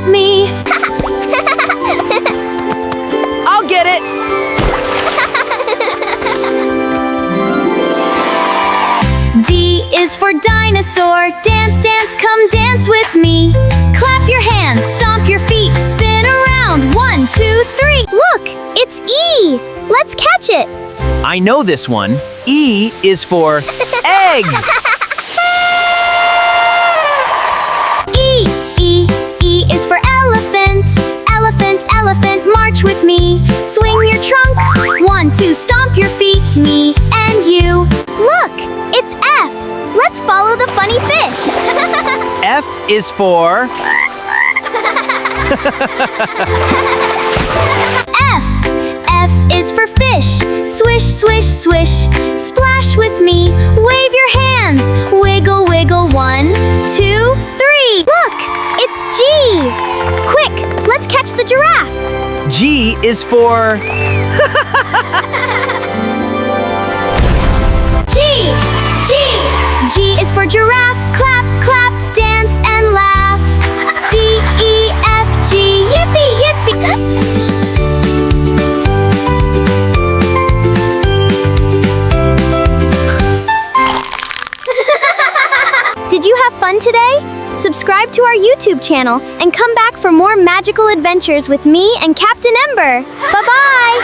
help me. I'll get it! D is for dinosaur. Dance, dance, come dance with me. Clap your hands, stomp your feet, spin around. 1, 2, 3. Look, it's E. Let's catch it. I know this one. E is for egg! E is for elephant. Elephant, elephant, march with me. Swing your trunk. 1, 2, stomp your feet. Me and you. Look, it's F. Let's follow the funny fish. F is for... F is for fish. Swish, swish, swish. Splash with me. Wave your hands. Wiggle, wiggle. 1, 2, 3. Look, it's G. Quick, let's catch the giraffe. G is for... G is for giraffe. Clap, clap, dance and laugh. D, E, F, G. Yippee, yippee. Did you have fun today? Subscribe to our YouTube channel and come back for more magical adventures with me and Captain Ember. Bye-bye!